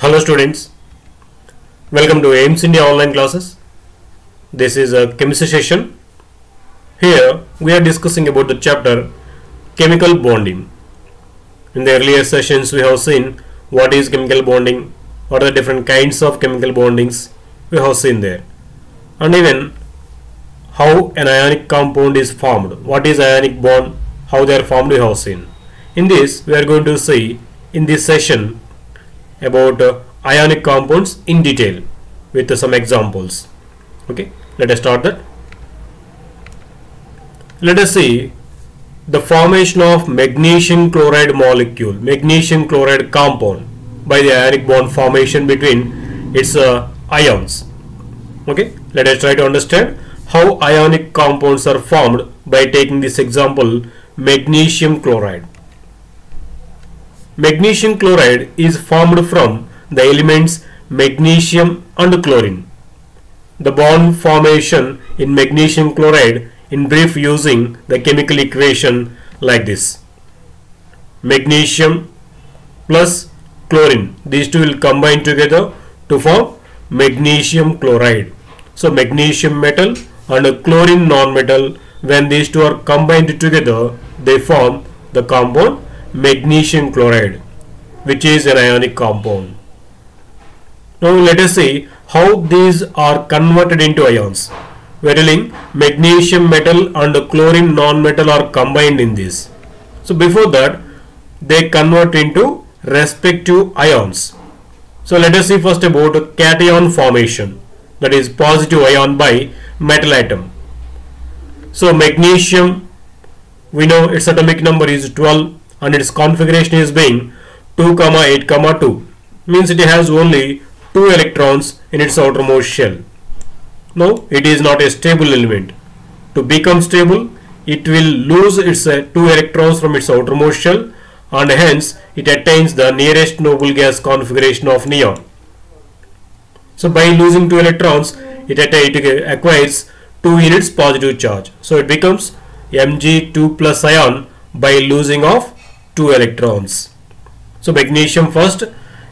Hello students, welcome to AIMS India online classes. This is a chemistry session. Here we are discussing about the chapter chemical bonding. In the earlier sessions we have seen what is chemical bonding, what are the different kinds of chemical bondings we have seen there, and even how an ionic compound is formed, what is ionic bond, how they are formed we have seen. In this we are going to see in this session about ionic compounds in detail with some examples. Okay, let us start that. Let us see the formation of magnesium chloride molecule, magnesium chloride compound by the ionic bond formation between its ions. Okay, let us try to understand how ionic compounds are formed by taking this example, magnesium chloride. Magnesium chloride is formed from the elements magnesium and chlorine. The bond formation in magnesium chloride in brief using the chemical equation like this: magnesium plus chlorine, these two will combine together to form magnesium chloride. So magnesium metal and chlorine non-metal, when these two are combined together they form the compound magnesium chloride, which is an ionic compound. Now let us see how these are converted into ions. We are telling magnesium metal and chlorine non-metal are combined in this. So before that they convert into respective ions. So let us see first about cation formation, that is positive ion by metal atom. So magnesium, we know its atomic number is 12 and its configuration is being 2, 8, 2, means it has only 2 electrons in its outermost shell. Now it is not a stable element. To become stable it will lose its 2 electrons from its outermost shell, and hence it attains the nearest noble gas configuration of neon. So by losing 2 electrons it acquires 2 units positive charge. So it becomes Mg2 plus ion by losing of 2 electrons. So magnesium first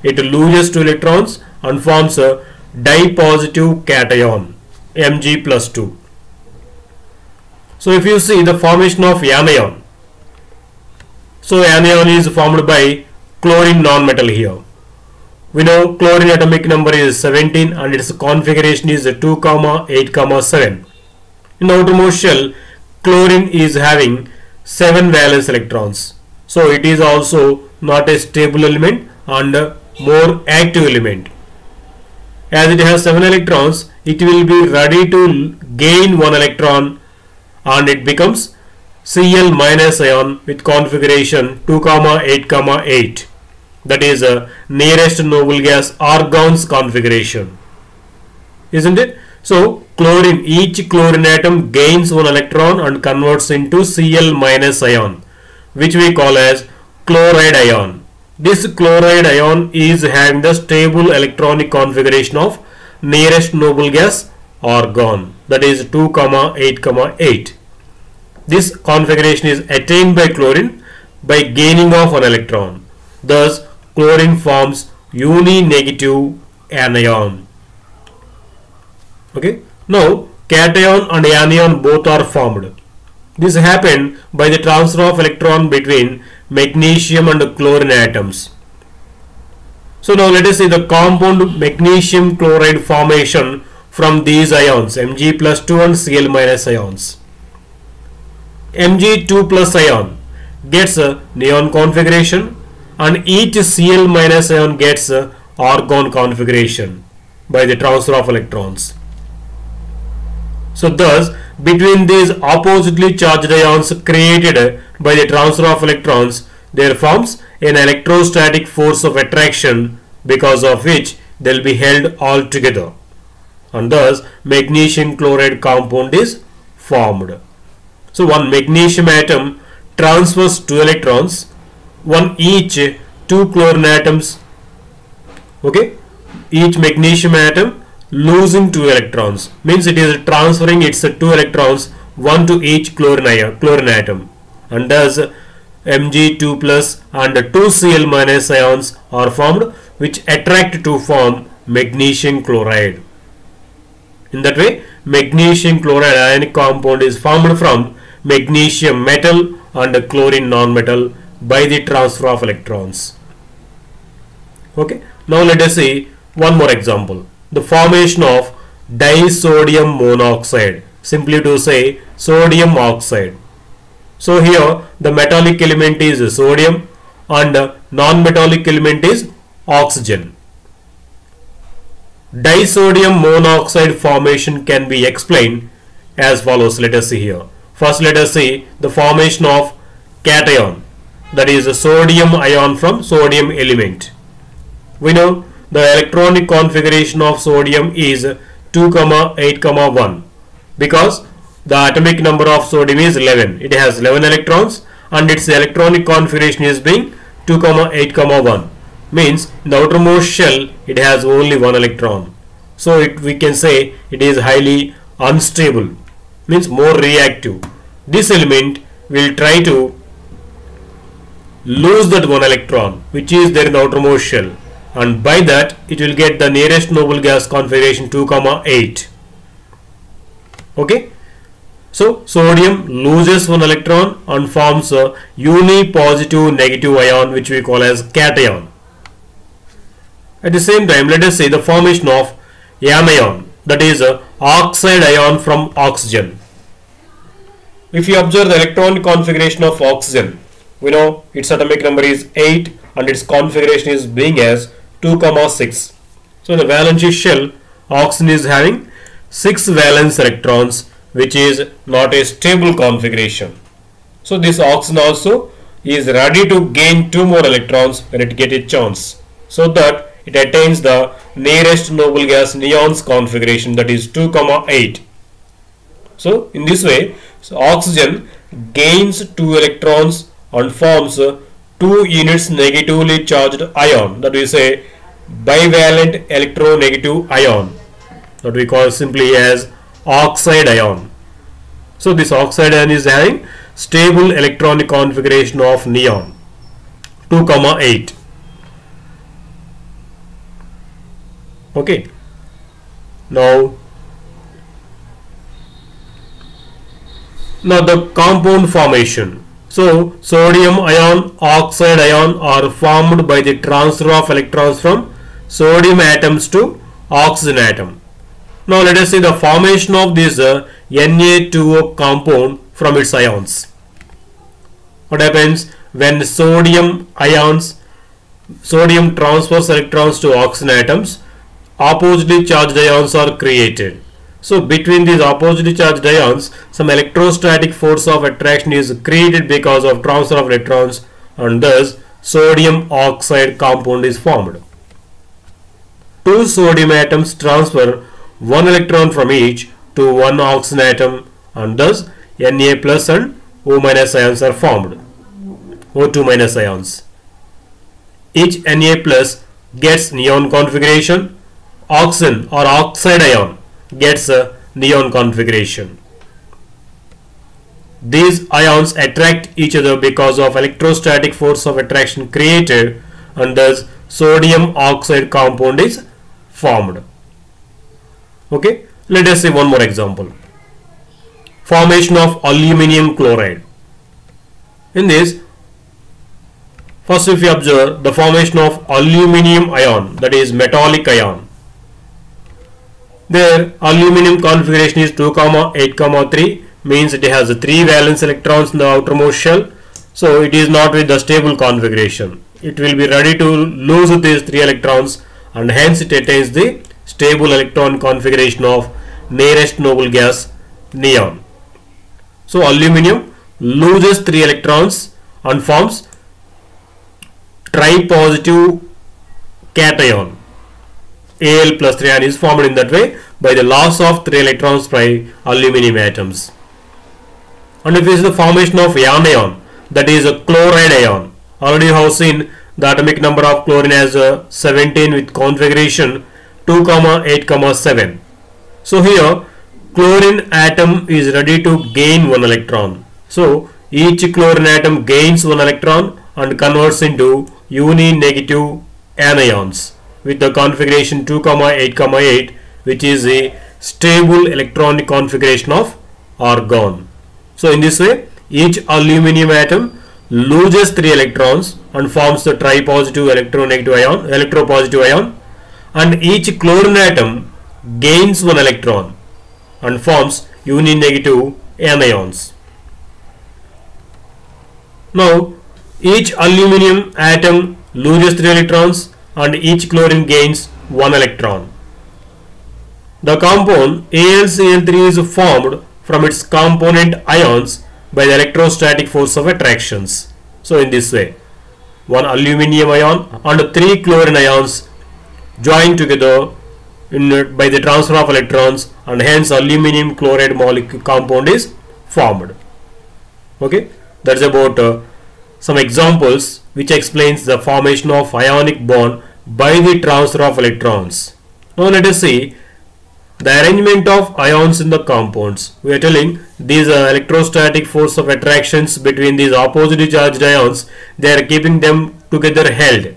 it loses 2 electrons and forms a dipositive cation Mg plus 2. So if you see the formation of anion, so anion is formed by chlorine non-metal here. We know chlorine atomic number is 17 and its configuration is 2, 8, 7. In the outermost shell chlorine is having 7 valence electrons. So it is also not a stable element and a more active element. As it has 7 electrons, it will be ready to gain 1 electron and it becomes Cl minus ion with configuration 2, 8, 8. That is a nearest noble gas argon's configuration, isn't it? So chlorine, each chlorine atom gains 1 electron and converts into Cl minus ion, which we call as chloride ion. This chloride ion is having the stable electronic configuration of nearest noble gas argon, that is 2, 8, 8. This configuration is attained by chlorine by gaining of 1 electron. Thus chlorine forms uni-negative anion. Okay. Now cation and anion both are formed. This happened by the transfer of electron between magnesium and chlorine atoms. So now let us see the compound magnesium chloride formation from these ions Mg plus 2 and Cl minus ions. Mg2 plus ion gets a neon configuration and each Cl minus ion gets a argon configuration by the transfer of electrons. So thus between these oppositely charged ions created by the transfer of electrons, there forms an electrostatic force of attraction, because of which they will be held all together, and thus magnesium chloride compound is formed. So one magnesium atom transfers 2 electrons, one each 2 chlorine atoms. Okay, each magnesium atom losing 2 electrons, means it is transferring its 2 electrons, one to each chlorine atom, and thus Mg2 plus and 2 Cl minus ions are formed which attract to form magnesium chloride. In that way, magnesium chloride ionic compound is formed from magnesium metal and chlorine non-metal by the transfer of electrons. Okay, now let us see one more example. The formation of disodium monoxide, simply to say sodium oxide. So here the metallic element is sodium and non-metallic element is oxygen. Disodium monoxide formation can be explained as follows. Let us see here. First, let us see the formation of cation, that is a sodium ion from sodium element. We know the electronic configuration of sodium is 2, 8, 1 because the atomic number of sodium is 11. It has 11 electrons and its electronic configuration is being 2, 8, 1. Means in the outermost shell it has only one electron. So we can say it is highly unstable, means more reactive. This element will try to lose that one electron which is there in the outermost shell, and by that it will get the nearest noble gas configuration 2, 8. Okay. So sodium loses one electron and forms a unipositive negative ion which we call as cation. At the same time, let us say the formation of anion, that is a oxide ion from oxygen. If you observe the electron configuration of oxygen, we know its atomic number is 8 and its configuration is being as 2, 6. So in the valence shell, oxygen is having 6 valence electrons, which is not a stable configuration. So this oxygen also is ready to gain 2 more electrons when it gets a chance, so that it attains the nearest noble gas neons configuration, that is 2, 8. So in this way, oxygen gains 2 electrons and forms 2 units negatively charged ion, that we say bivalent electronegative ion, that we call simply as oxide ion. So this oxide ion is having stable electronic configuration of neon 2, 8. Okay. Now the compound formation. So sodium ion, oxide ion are formed by the transfer of electrons from sodium atoms to oxygen atom. Now let us see the formation of this Na2O compound from its ions. What happens when sodium transfers electrons to oxygen atoms? Oppositely charged ions are created. So between these oppositely charged ions, some electrostatic force of attraction is created because of transfer of electrons, and thus sodium oxide compound is formed. 2 sodium atoms transfer 1 electron from each to one oxygen atom, and thus Na plus and O minus ions are formed, O2 minus ions. Each Na plus gets neon configuration, oxygen or oxide ion gets a neon configuration. These ions attract each other because of electrostatic force of attraction created, and thus sodium oxide compound is formed. Okay, let us see one more example. Formation of aluminium chloride. In this, first if you observe the formation of aluminium ion, that is metallic ion. Their aluminium configuration is 2, 8, 3, means it has 3 valence electrons in the outermost shell. So it is not with the stable configuration. It will be ready to lose these 3 electrons, and hence it attains the stable electron configuration of nearest noble gas neon. So aluminium loses 3 electrons and forms tripositive cation. Al plus 3 ion is formed in that way by the loss of 3 electrons by aluminium atoms. And if it is the formation of anion, that is a chloride ion. Already you have seen the atomic number of chlorine as 17 with configuration 2, 8, 7. So here chlorine atom is ready to gain 1 electron. So each chlorine atom gains 1 electron and converts into uni-negative anions. with the configuration 2,8,8, which is a stable electronic configuration of argon. So in this way, each aluminum atom loses 3 electrons and forms the tripositive electropositive ion, and each chlorine atom gains 1 electron and forms uninegative anions. Now each aluminum atom loses 3 electrons and each chlorine gains 1 electron. The compound AlCl3 is formed from its component ions by the electrostatic force of attractions. So in this way, 1 aluminum ion and 3 chlorine ions join together by the transfer of electrons, and hence aluminum chloride molecule compound is formed. Okay, that's about some examples which explains the formation of ionic bond by the transfer of electrons. Now let us see the arrangement of ions in the compounds. We are telling these electrostatic force of attractions between these oppositely charged ions, they are keeping them together held,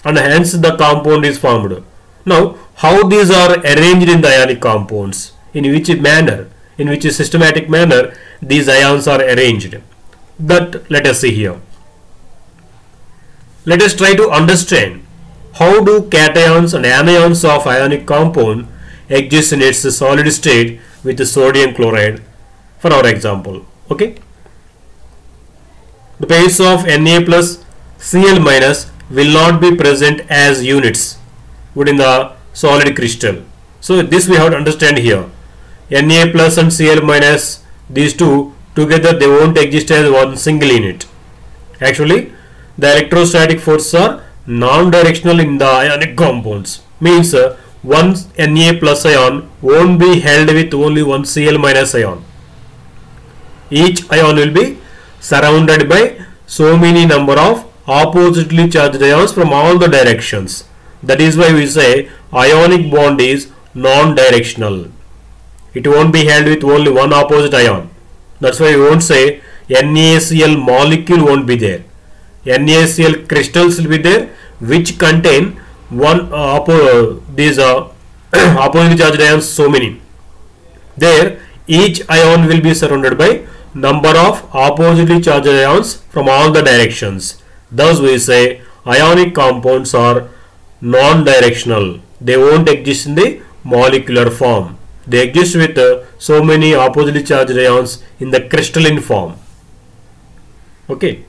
and hence the compound is formed. Now how these are arranged in the ionic compounds, in which manner, in which systematic manner these ions are arranged, that let us see here. Let us try to understand how do cations and anions of ionic compound exist in its solid state with the sodium chloride for our example. Okay, the pairs of Na plus Cl minus will not be present as units within the solid crystal. So this we have to understand here. Na plus and Cl minus, these two together, they won't exist as one single unit. Actually, the electrostatic forces are non-directional in the ionic compounds. Means one Na plus ion won't be held with only one Cl minus ion. Each ion will be surrounded by so many number of oppositely charged ions from all the directions. That is why we say ionic bond is non-directional. It won't be held with only one opposite ion. That's why we won't say NaCl molecule won't be there. NaCl crystals will be there, which contain one these oppositely charged ions, so many. There each ion will be surrounded by number of oppositely charged ions from all the directions. Thus we say ionic compounds are non-directional. They won't exist in the molecular form. They exist with so many oppositely charged ions in the crystalline form. Okay.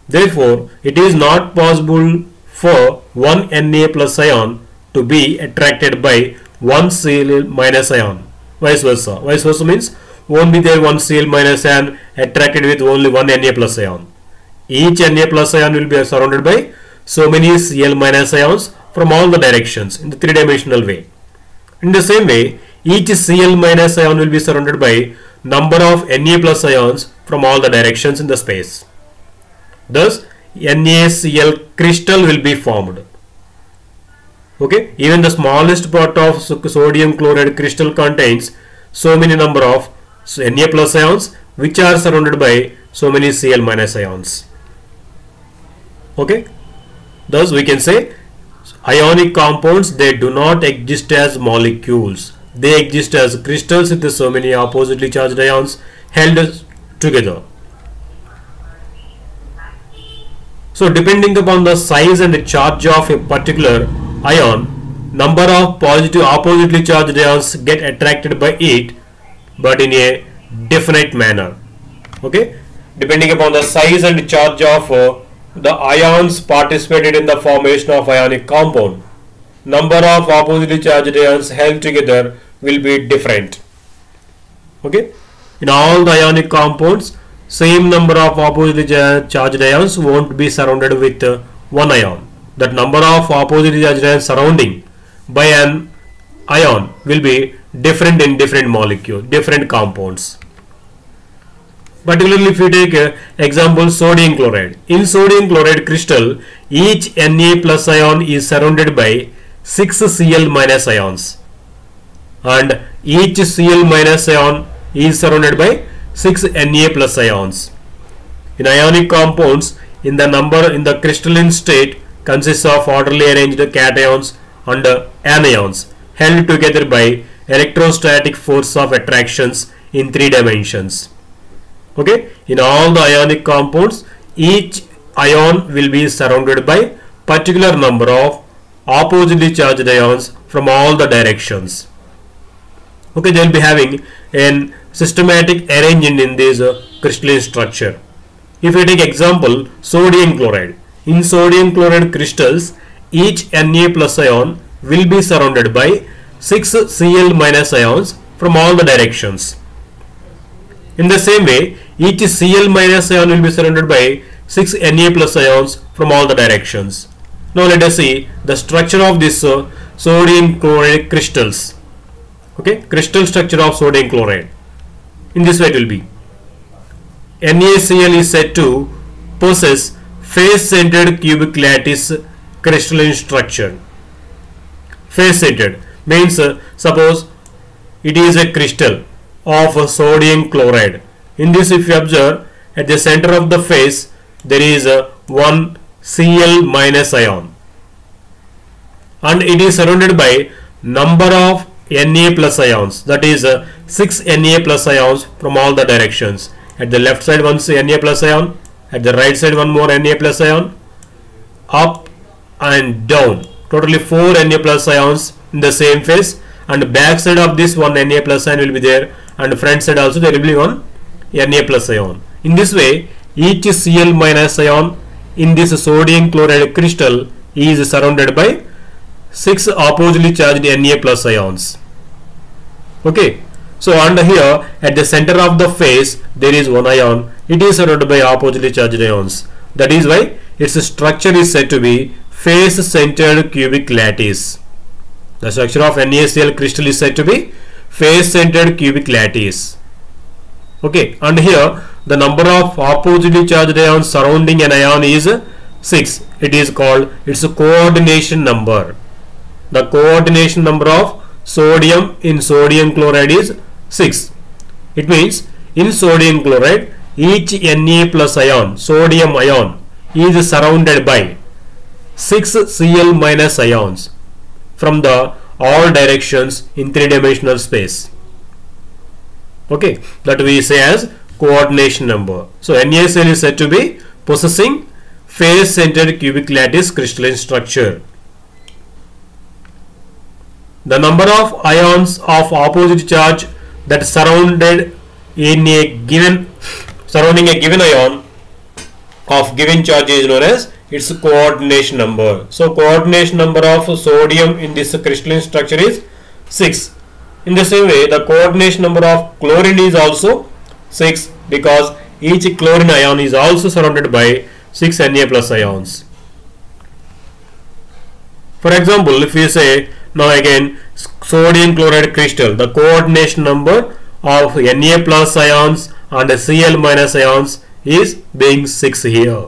Therefore, it is not possible for one Na plus ion to be attracted by one Cl minus ion. Vice versa. Vice versa means won't be there one Cl minus ion attracted with only one Na plus ion. Each Na plus ion will be surrounded by so many Cl minus ions from all the directions in the three-dimensional way. In the same way, each Cl minus ion will be surrounded by number of Na plus ions from all the directions in the space. Thus, NaCl crystal will be formed. Okay, even the smallest part of sodium chloride crystal contains so many number of Na plus ions which are surrounded by so many Cl minus ions. Okay, thus we can say ionic compounds, they do not exist as molecules. They exist as crystals with so many oppositely charged ions held together. So depending upon the size and the charge of a particular ion, number of positive oppositely charged ions get attracted by it, but in a definite manner. Okay, depending upon the size and charge of the ions participated in the formation of ionic compound, number of oppositely charged ions held together will be different. Okay, in all the ionic compounds, same number of oppositely charged ions won't be surrounded with one ion. That number of oppositely charged ions surrounding by an ion will be different in different molecule, different compounds. Particularly if you take example sodium chloride. In sodium chloride crystal, each Na plus ion is surrounded by 6 Cl minus ions, and each Cl minus ion is surrounded by 6 Na plus ions. In ionic compounds, in the crystalline state consists of orderly arranged cations and anions held together by electrostatic force of attractions in 3 dimensions. Okay, in all the ionic compounds, each ion will be surrounded by particular number of oppositely charged ions from all the directions. Okay, they will be having a systematic arrangement in this crystalline structure. If we take example sodium chloride, in sodium chloride crystals, each Na plus ion will be surrounded by 6 Cl minus ions from all the directions. In the same way, each Cl minus ion will be surrounded by 6 Na plus ions from all the directions. Now let us see the structure of this sodium chloride crystals. Okay, crystal structure of sodium chloride. In this way it will be. NaCl is said to possess face-centered cubic lattice crystalline structure. Face-centered means suppose it is a crystal of sodium chloride. In this, if you observe, at the center of the face there is one Cl minus ion, and it is surrounded by number of Na plus ions, that is 6 Na plus ions from all the directions. At the left side one Na plus ion, at the right side one more Na plus ion, up and down, totally 4 Na plus ions in the same face, and back side of this one Na plus ion will be there, and front side also there will be one Na plus ion. In this way, each Cl minus ion in this sodium chloride crystal is surrounded by 6 oppositely charged Na plus ions. Okay, so and here at the center of the face there is one ion, it is surrounded by oppositely charged ions. That is why its structure is said to be face-centered cubic lattice. The structure of NaCl crystal is said to be face-centered cubic lattice. Okay, and here the number of oppositely charged ions surrounding an ion is 6. It is called its coordination number. The coordination number of sodium in sodium chloride is 6. It means in sodium chloride each Na plus ion, sodium ion, is surrounded by 6 Cl minus ions from the all directions in 3-dimensional space. Okay, that we say as coordination number. So NaCl is said to be possessing face-centered cubic lattice crystalline structure. The number of ions of opposite charge that surrounding a given ion of given charge is known as its coordination number. So coordination number of sodium in this crystalline structure is 6. In the same way, the coordination number of chlorine is also 6, because each chlorine ion is also surrounded by 6 Na plus ions. For example, if we say now again sodium chloride crystal, the coordination number of Na plus ions and Cl minus ions is being 6 here.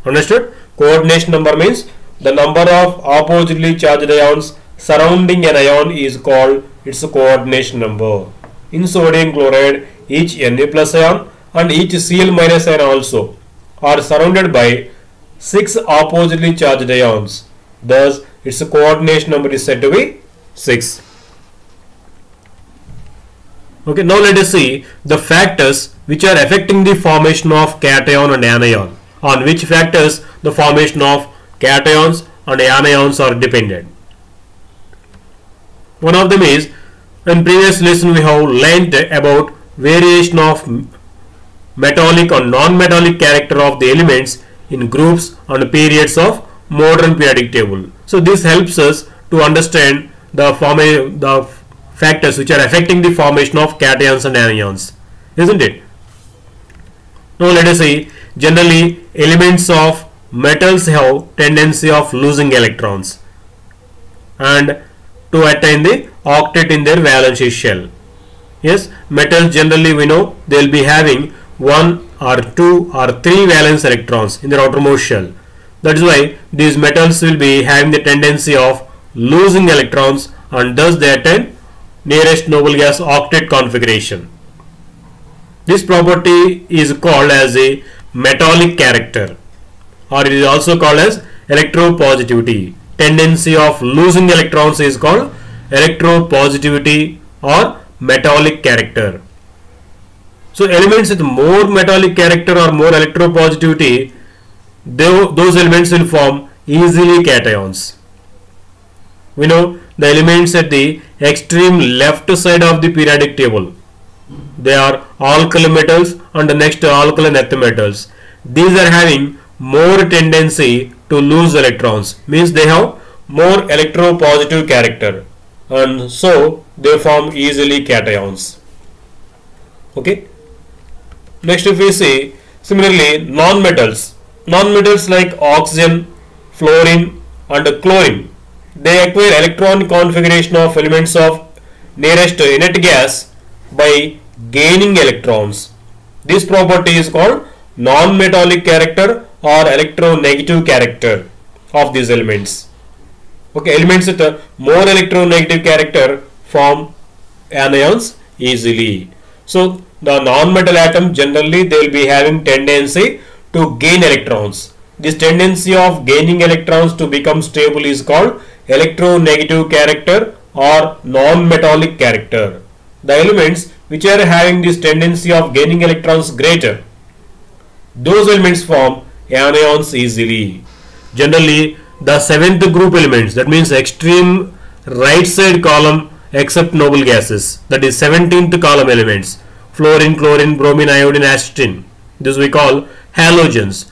Understood? Coordination number means the number of oppositely charged ions surrounding an ion is called its coordination number. In sodium chloride, each Na plus ion and each Cl minus ion also are surrounded by 6 oppositely charged ions. Thus, its coordination number is said to be 6. Okay, now let us see the factors which are affecting the formation of cation and anion. On which factors the formation of cations and anions are dependent. One of them is, in previous lesson we have learnt about variation of metallic and non-metallic character of the elements in groups and periods of modern periodic table. So this helps us to understand the factors which are affecting the formation of cations and anions, isn't it? Now let us see, generally elements of metals have tendency of losing electrons and to attain the octet in their valence shell. Yes, metals generally we know they will be having 1 or 2 or 3 valence electrons in their outermost shell. That is why these metals will be having the tendency of losing electrons, and thus they attain nearest noble gas octet configuration. This property is called as a metallic character, or it is also called as electropositivity. tendency of losing electrons is called electropositivity or metallic character. So elements with more metallic character or more electropositivity, those elements will form easily cations. We know the elements at the extreme left side of the periodic table, they are alkali metals and the next alkaline earth metals. These are having more tendency to lose electrons, means they have more electropositive character, and so they form easily cations. Okay. Next, if we see similarly non-metals like oxygen, fluorine and chlorine, they acquire electron configuration of elements of nearest inert gas by gaining electrons. This property is called non-metallic character or electronegative character of these elements. Okay, elements with a more electronegative character form anions easily. So the non-metal atom generally they will be having tendency to gain electrons. This tendency of gaining electrons to become stable is called electronegative character or non-metallic character. The elements which are having this tendency of gaining electrons greater, those elements form anions easily. Generally, the seventh group elements, that means extreme right side column except noble gases, that is 17th column elements, fluorine, chlorine, bromine, iodine, acetylene, this we call halogens.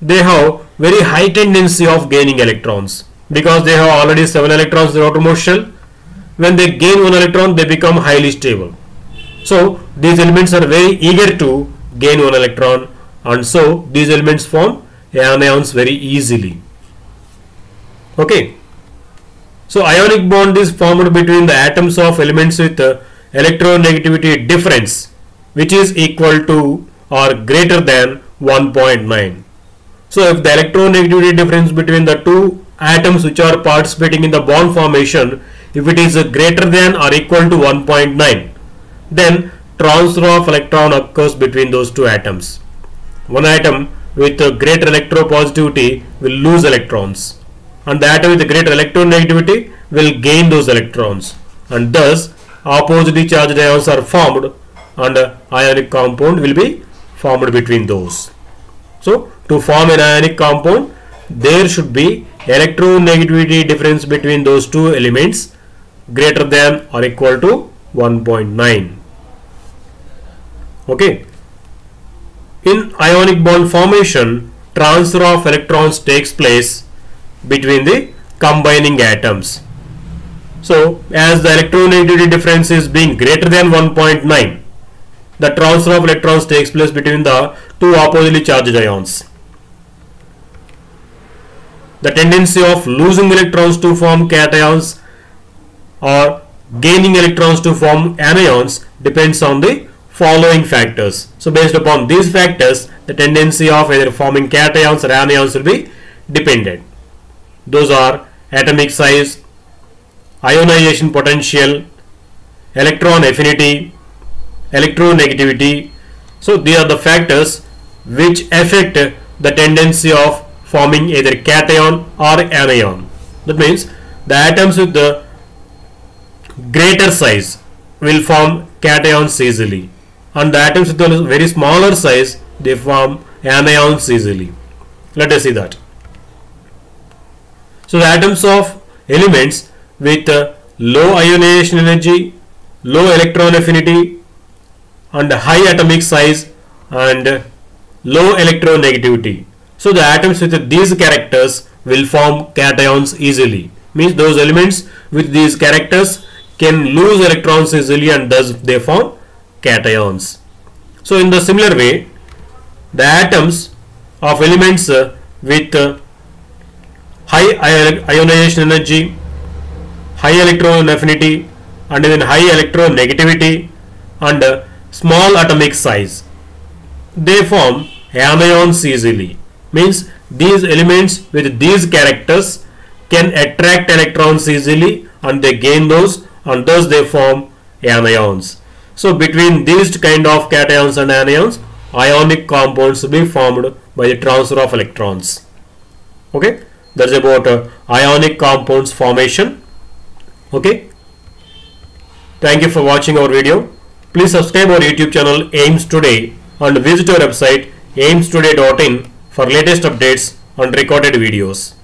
They have very high tendency of gaining electrons because they have already 7 electrons in the outermost shell. When they gain 1 electron, they become highly stable. So these elements are very eager to gain 1 electron, and so these elements form anions very easily. Okay. So ionic bond is formed between the atoms of elements with electronegativity difference which is equal to or greater than 1.9. So if the electronegativity difference between the two atoms which are participating in the bond formation, if it is greater than or equal to 1.9, then transfer of electron occurs between those two atoms. One atom with greater electropositivity will lose electrons, and the atom with greater electronegativity will gain those electrons, and thus oppositely charged ions are formed and ionic compound will be formed between those. So to form an ionic compound, there should be electronegativity difference between those two elements greater than or equal to 1.9. Okay. In ionic bond formation, transfer of electrons takes place between the combining atoms. So as the electronegativity difference is being greater than 1.9, the transfer of electrons takes place between the two oppositely charged ions. The tendency of losing electrons to form cations or gaining electrons to form anions depends on the following factors. So based upon these factors, the tendency of either forming cations or anions will be dependent. Those are atomic size, ionization potential, electron affinity, electronegativity. So these are the factors which affect the tendency of forming either cation or anion. That means the atoms with the greater size will form cations easily, and the atoms with the very smaller size, they form anions easily. Let us see that. So the atoms of elements with low ionization energy, low electron affinity and high atomic size and low electronegativity. So the atoms with these characters will form cations easily. Means those elements with these characters can lose electrons easily, and thus they form cations. So in the similar way, the atoms of elements with high ionization energy, high electron affinity and even high electronegativity and small atomic size, they form anions easily. Means these elements with these characters can attract electrons easily and they gain those, and thus they form anions. So between these kind of cations and anions, ionic compounds will be formed by the transfer of electrons. Okay. That's about ionic compounds formation. Okay. Thank you for watching our video. Please subscribe our YouTube channel AIIMS Today and visit our website aimstoday.in for latest updates and recorded videos.